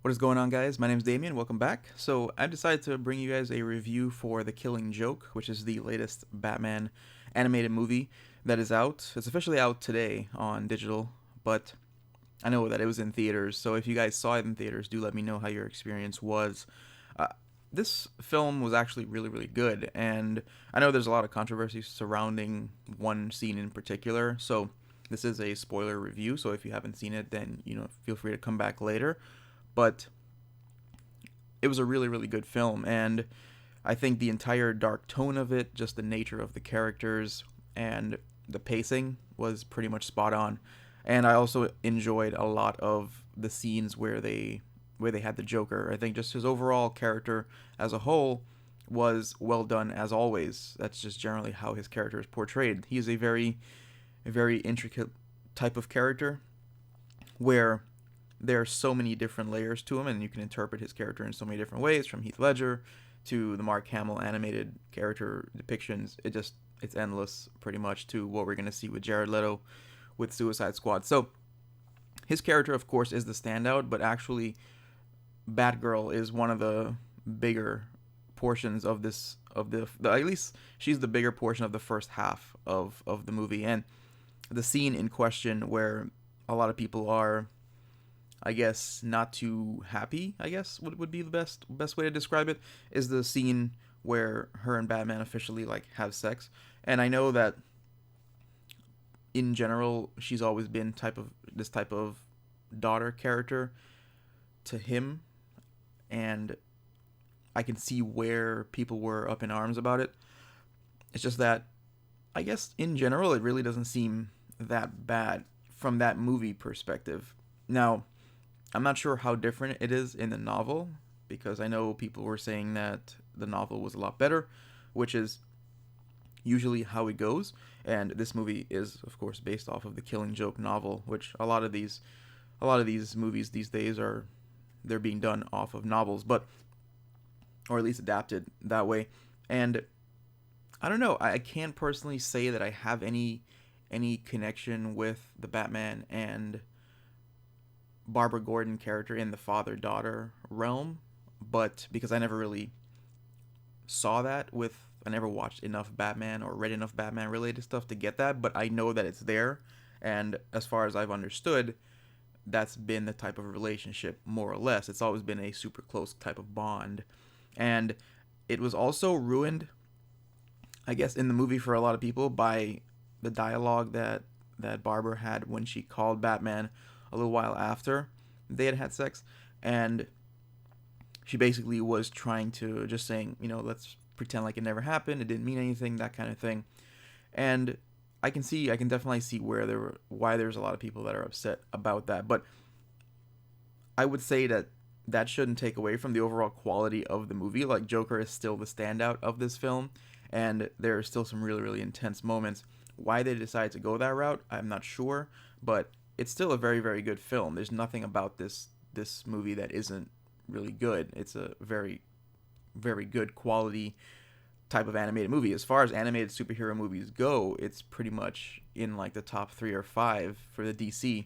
What is going on, guys? My name is Damien. Welcome back. So, I decided to bring you guys a review for The Killing Joke, which is the latest Batman animated movie that is out. It's officially out today on digital, but I know that it was in theaters. So, if you guys saw it in theaters, do let me know how your experience was. Uh, this film was actually really, really good, and I know there's a lot of controversy surrounding one scene in particular. So, this is a spoiler review. So, if you haven't seen it, then feel free to come back later. But it was a really, really good film, and I think the entire dark tone of it, just the nature of the characters, and the pacing was pretty much spot on. And I also enjoyed a lot of the scenes where they had the Joker. I think just his overall character as a whole was well done as always. That's just generally how his character is portrayed. He is a very intricate type of character where there are so many different layers to him, and you can interpret his character in so many different ways, from Heath Ledger to the Mark Hamill animated character depictions. It's endless, pretty much, to what we're gonna see with Jared Leto with Suicide Squad. So his character, of course, is the standout, but actually, Batgirl is one of the bigger portions of this of the at least she's the bigger portion of the first half of the movie. And the scene in question where a lot of people are, I guess, not too happy, I guess would be the best way to describe it, is the scene where her and Batman officially like have sex. And I know that in general she's always been type of daughter character to him, and I can see where people were up in arms about it. It's just that I guess in general it really doesn't seem that bad from that movie perspective. Now, I'm not sure how different it is in the novel, because I know people were saying that the novel was a lot better, which is usually how it goes. And this movie is, of course, based off of the Killing Joke novel, which a lot of these movies these days they're being done off of novels, but or at least adapted that way. And I don't know. I can't personally say that I have any connection with the Batman and Barbara Gordon character in the father daughter realm, but because I never really saw that with I never watched enough Batman or read enough Batman related stuff to get that, but I know that it's there. And as far as I've understood, that's been the type of relationship, more or less. It's always been a super close type of bond. And it was also ruined, I guess, in the movie for a lot of people by the dialogue that Barbara had when she called Batman a little while after they had had sex. And she basically was trying to just saying, let's pretend like it never happened, it didn't mean anything, that kind of thing. And I can definitely see why there's a lot of people that are upset about that. But I would say that that shouldn't take away from the overall quality of the movie. Like, Joker is still the standout of this film, and there are still some really, really intense moments. Why they decided to go that route, I'm not sure, but it's still a very, very good film. There's nothing about this movie that isn't really good. It's a very, very good quality type of animated movie. As far as animated superhero movies go, it's pretty much in like the top 3 or 5 for the DC,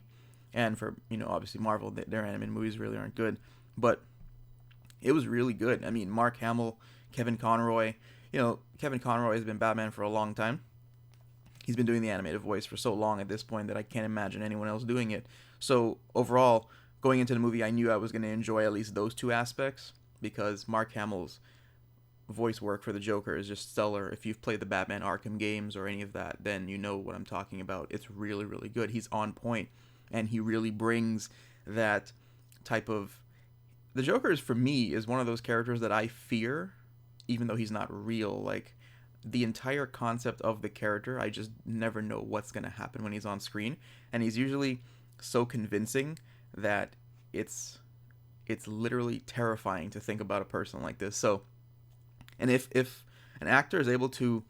and for obviously Marvel, their animated movies really aren't good, but it was really good. I mean, Mark Hamill, Kevin Conroy. Kevin Conroy has been Batman for a long time. He's been doing the animated voice for so long at this point that I can't imagine anyone else doing it. So overall, going into the movie, I knew I was going to enjoy at least those two aspects, because Mark Hamill's voice work for the Joker is just stellar. If you've played the Batman Arkham games or any of that, then you know what I'm talking about. It's really, really good. He's on point, and he really brings that type of. The Joker is, for me, is one of those characters that I fear, even though he's not real. Like, the entire concept of the character, I just never know what's going to happen when he's on screen, and he's usually so convincing that it's literally terrifying to think about a person like this. So, and if an actor is able to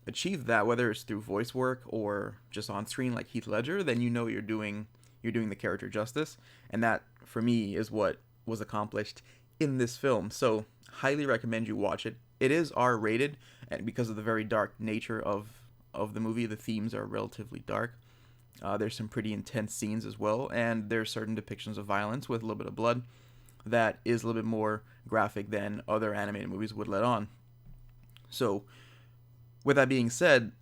achieve that, whether it's through voice work or just on screen like Heath Ledger, then you're doing the character justice, and that for me is what was accomplished in this film. So, highly recommend you watch it. It is R rated, and because of the very dark nature of the movie, the themes are relatively dark. There's some pretty intense scenes as well, and there's certain depictions of violence with a little bit of blood. that is a little bit more graphic than other animated movies would let on. So, with that being said,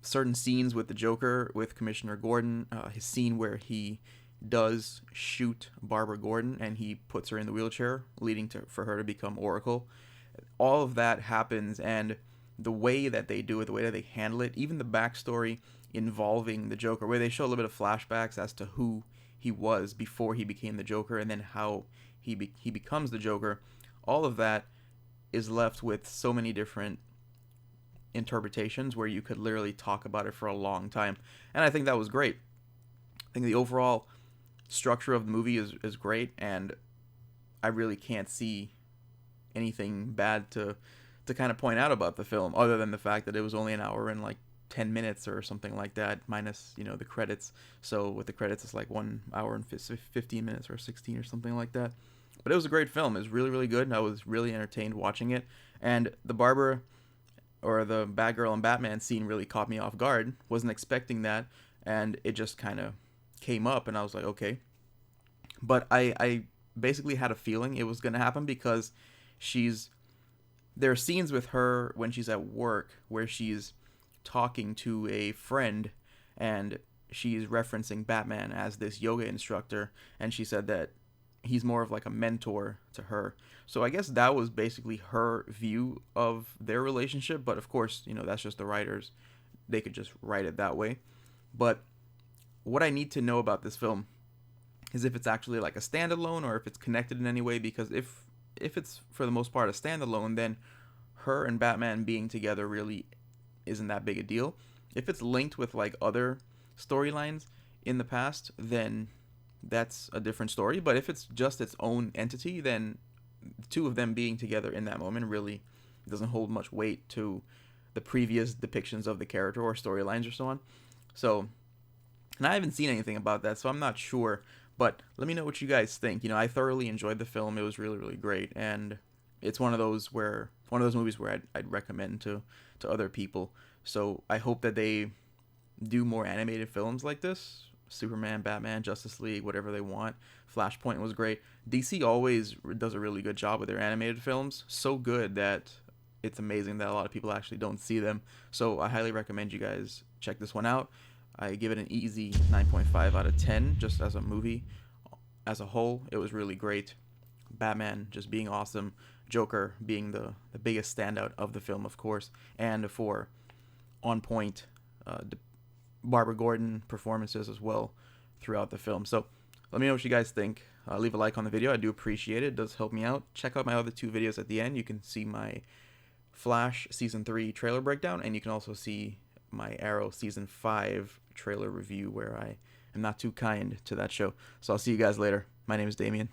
certain scenes with the Joker, with Commissioner Gordon, his scene where he does shoot Barbara Gordon and he puts her in the wheelchair, leading to for her to become Oracle. All of that happens, and the way that they do it, the way that they handle it, even the backstory involving the Joker, where they show a little bit of flashbacks as to who he was before he became the Joker, and then how he becomes the Joker. All of that is left with so many different interpretations where you could literally talk about it for a long time, and I think that was great. I think the overall structure of the movie is great, and I really can't see anything bad to kind of point out about the film, other than the fact that it was only an hour and like 10 minutes or something like that, minus, the credits. So with the credits, it's like 1 hour and 15 minutes or 16 or something like that. But it was a great film. It was really, really good, and I was really entertained watching it. And the Barbara, or the Batgirl and Batman scene really caught me off guard. Wasn't expecting that, and it just kind of came up, and I was like, okay. But I basically had a feeling it was going to happen, because there are scenes with her when she's at work where she's talking to a friend, and she's referencing Batman as this yoga instructor, and she said that he's more of like a mentor to her. So I guess that was basically her view of their relationship, but of course, that's just the writers. They could just write it that way. But what I need to know about this film is if it's actually like a standalone, or if it's connected in any way, because if it's for the most part a standalone, then her and Batman being together really isn't that big a deal. If it's linked with like other storylines in the past, then that's a different story. But if it's just its own entity, then the two of them being together in that moment really doesn't hold much weight to the previous depictions of the character or storylines or so on. So, and I haven't seen anything about that, so I'm not sure. But let me know what you guys think. I thoroughly enjoyed the film. It was really, really great, and it's one of those movies where I'd recommend to other people. So I hope that they do more animated films like this. Superman, Batman, Justice League, whatever they want. Flashpoint was great. DC always does a really good job with their animated films. So good that it's amazing that a lot of people actually don't see them. So I highly recommend you guys check this one out. I give it an easy 9.5 out of 10 just as a movie. As a whole, it was really great. Batman just being awesome. Joker being the biggest standout of the film, of course. And for on-point Barbara Gordon performances as well throughout the film. So let me know what you guys think. Leave a like on the video. I do appreciate it. It does help me out. Check out my other two videos at the end. You can see my Flash Season 3 trailer breakdown, and you can also see my Arrow Season 5 trailer review, where I am not too kind to that show. So I'll see you guys later. My name is Damien.